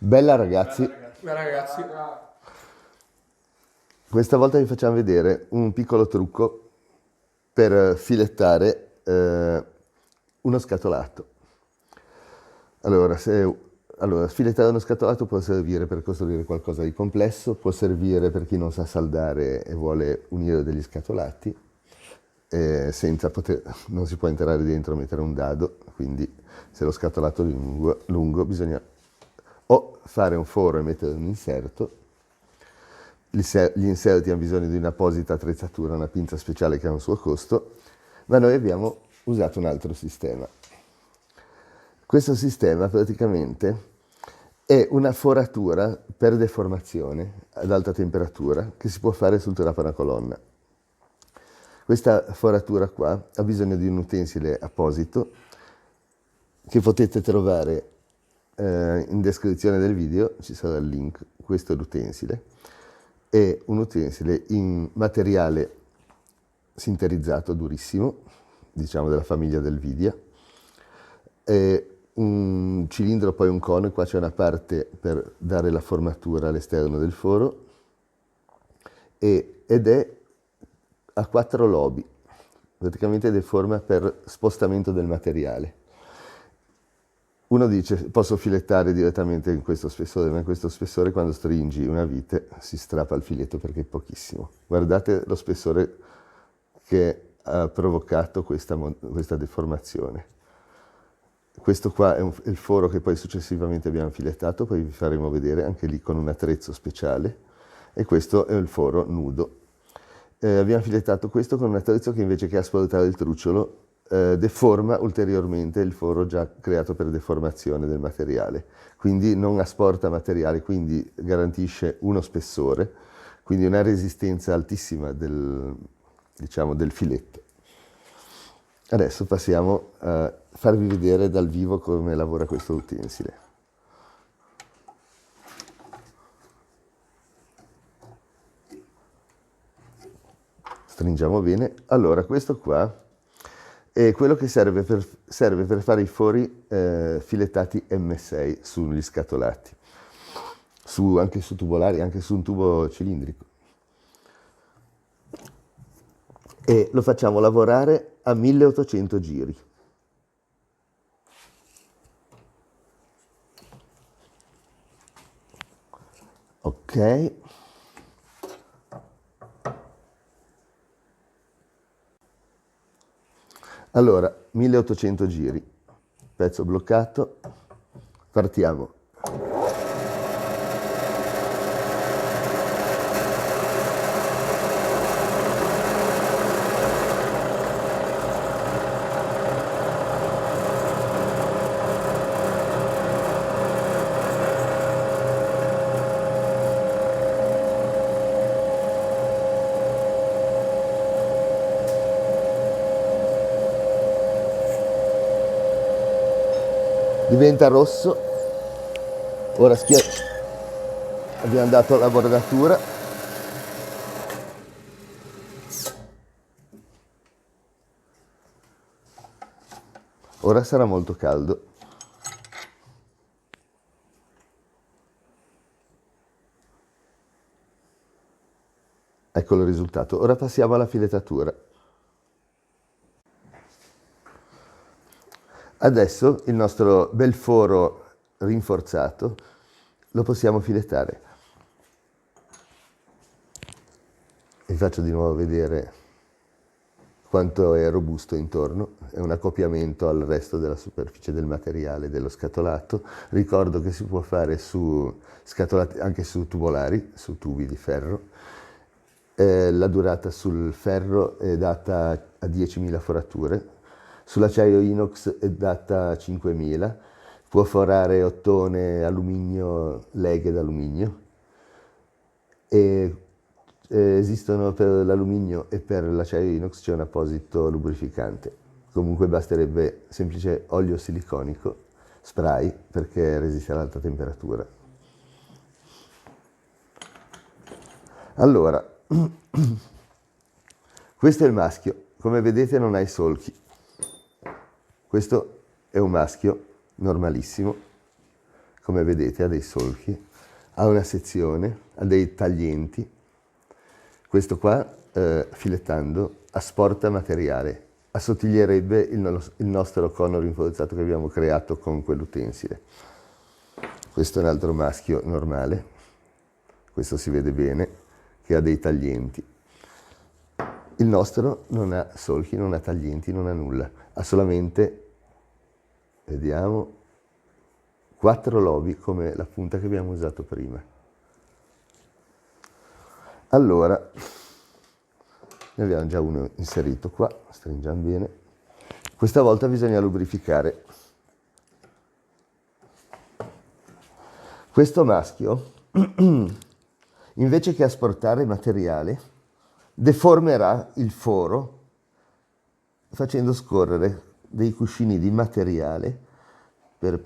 Bella ragazzi, Beh, ragazzi, questa volta vi facciamo vedere un piccolo trucco per filettare uno scatolato. Allora, filettare uno scatolato può servire per costruire qualcosa di complesso, può servire per chi non sa saldare e vuole unire degli scatolati, non si può entrare dentro e mettere un dado, quindi se lo scatolato è lungo bisogna o fare un foro e mettere un inserto. Gli inserti hanno bisogno di un'apposita attrezzatura, una pinza speciale che ha un suo costo, ma noi abbiamo usato un altro sistema. Questo sistema praticamente è una foratura per deformazione ad alta temperatura che si può fare sul trapanacolonna. Questa foratura qua ha bisogno di un utensile apposito che potete trovare in descrizione del video, ci sarà il link. Questo è l'utensile. È un utensile in materiale sinterizzato durissimo, diciamo della famiglia del Vidia. È un cilindro, poi un cono, e qua c'è una parte per dare la formatura all'esterno del foro ed è a 4 lobi, praticamente deforma per spostamento del materiale. Uno dice posso filettare direttamente in questo spessore, ma in questo spessore quando stringi una vite si strappa il filetto perché è pochissimo. Guardate lo spessore che ha provocato questa deformazione. Questo qua è il foro che poi successivamente abbiamo filettato, poi vi faremo vedere anche lì con un attrezzo speciale, e questo è il foro nudo. Abbiamo filettato questo con un attrezzo che invece che asportare il trucciolo deforma ulteriormente il foro già creato per deformazione del materiale, quindi non asporta materiale, quindi garantisce uno spessore, quindi una resistenza altissima del filetto. Adesso passiamo a farvi vedere dal vivo come lavora questo utensile. Stringiamo bene. Allora, questo qua è quello che serve per fare i fori filettati M6 sugli scatolati, anche su tubolari, anche su un tubo cilindrico. E lo facciamo lavorare a 1800 giri. Ok. Allora, 1800 giri, pezzo bloccato, partiamo. Diventa rosso, ora abbiamo dato la bordatura, ora sarà molto caldo. Ecco il risultato. Ora passiamo alla filettatura. Adesso il nostro bel foro rinforzato lo possiamo filettare. Vi faccio di nuovo vedere quanto è robusto intorno, è un accoppiamento al resto della superficie del materiale dello scatolato. Ricordo che si può fare anche su tubolari, su tubi di ferro. La durata sul ferro è data a 10.000 forature, sull'acciaio inox è data a 5.000, può forare ottone, alluminio, leghe d'alluminio, e esistono per l'alluminio e per l'acciaio inox c'è un apposito lubrificante. Comunque basterebbe semplice olio siliconico, spray, perché resiste all'alta temperatura. Allora, questo è il maschio, come vedete non ha i solchi. Questo è un maschio normalissimo come vedete ha dei solchi, ha una sezione, ha dei taglienti. Questo qua, filettando, asporta materiale, assottiglierebbe il nostro cono rinforzato che abbiamo creato con quell'utensile. Questo è un altro maschio normale, questo si vede bene, che ha dei taglienti. Il nostro non ha solchi, non ha taglienti, non ha nulla, ha solamente, vediamo, 4 lobi come la punta che abbiamo usato prima. Allora, ne abbiamo già uno inserito qua, stringiamo bene. Questa volta bisogna lubrificare. Questo maschio, invece che asportare materiale, deformerà il foro facendo scorrere dei cuscini di materiale per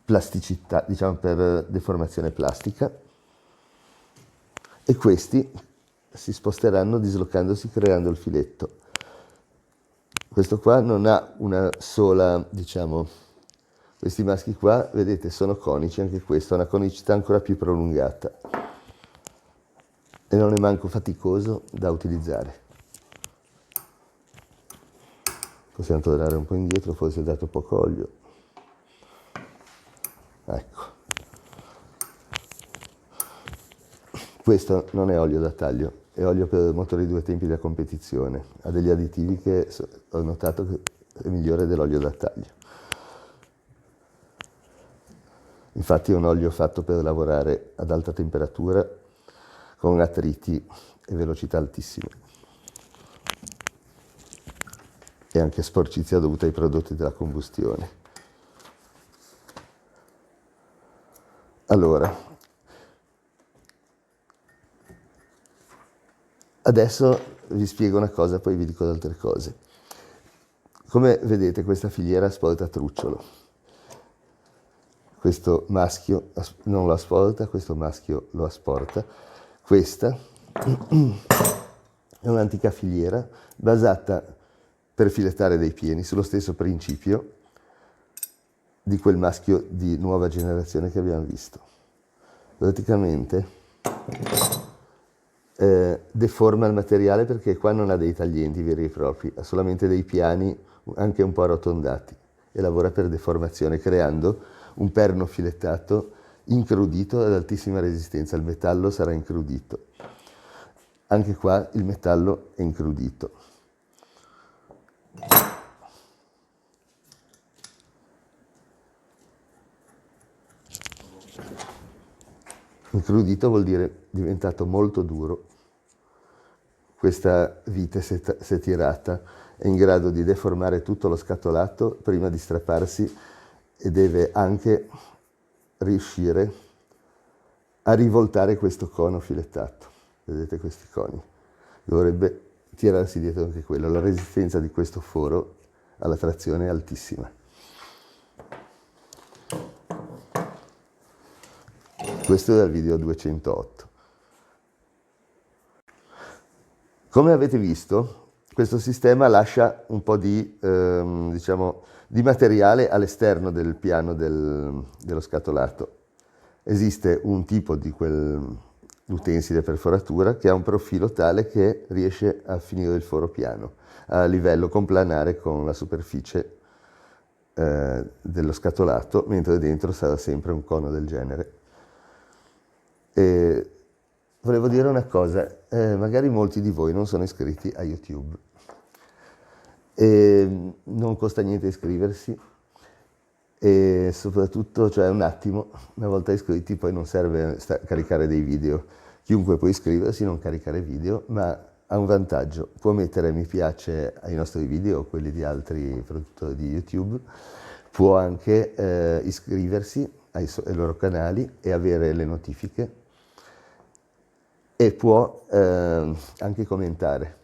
plasticità, diciamo per deformazione plastica, e questi si sposteranno dislocandosi creando il filetto. Questo qua non ha una sola, diciamo, questi maschi qua, vedete, sono conici, anche questo ha una conicità ancora più prolungata e non è manco faticoso da utilizzare. Possiamo tornare un po' indietro, forse ho dato poco olio. Ecco. Questo non è olio da taglio, è olio per motori 2 tempi da competizione. Ha degli additivi che ho notato che è migliore dell'olio da taglio. Infatti è un olio fatto per lavorare ad alta temperatura con attriti e velocità altissime. E anche sporcizia dovuta ai prodotti della combustione. Allora, adesso vi spiego una cosa, poi vi dico altre cose. Come vedete questa filiera asporta trucciolo. Questo maschio non lo asporta, questo maschio lo asporta. Questa è un'antica filiera basata per filettare dei pieni sullo stesso principio di quel maschio di nuova generazione che abbiamo visto. Praticamente deforma il materiale perché qua non ha dei taglienti veri e propri, ha solamente dei piani anche un po' arrotondati e lavora per deformazione creando un perno filettato incrudito ad altissima resistenza. Il metallo sarà incrudito. Anche qua il metallo è incrudito. Incrudito vuol dire diventato molto duro. Questa vite, se tirata, è in grado di deformare tutto lo scatolato prima di strapparsi e deve anche riuscire a rivoltare questo cono filettato. Vedete questi coni? Dovrebbe tirarsi dietro anche quello. La resistenza di questo foro alla trazione è altissima. Questo è dal video 208. Come avete visto, questo sistema lascia un po' di, diciamo, di materiale all'esterno del piano dello scatolato. Esiste un tipo di quell'utensile per foratura che ha un profilo tale che riesce a finire il foro piano, a livello complanare con la superficie dello scatolato, mentre dentro sarà sempre un cono del genere. E volevo dire una cosa, magari molti di voi non sono iscritti a YouTube e non costa niente iscriversi e soprattutto, cioè un attimo, una volta iscritti poi non serve caricare dei video, chiunque può iscriversi, non caricare video, ma ha un vantaggio, può mettere mi piace ai nostri video o quelli di altri produttori di YouTube, può anche iscriversi ai loro canali e avere le notifiche e può anche commentare.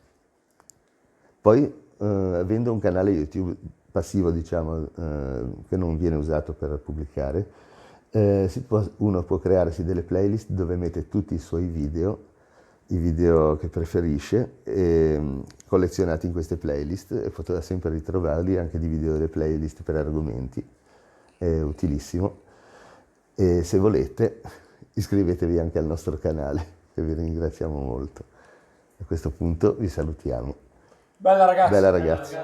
Poi, avendo un canale YouTube passivo, diciamo, che non viene usato per pubblicare, uno può crearsi delle playlist dove mette tutti i suoi video, i video che preferisce, collezionati in queste playlist, e potrà sempre ritrovarli, anche dividere le playlist per argomenti, è utilissimo. E se volete iscrivetevi anche al nostro canale, che vi ringraziamo molto. A questo punto vi salutiamo. Bella ragazzi. Bella ragazzi.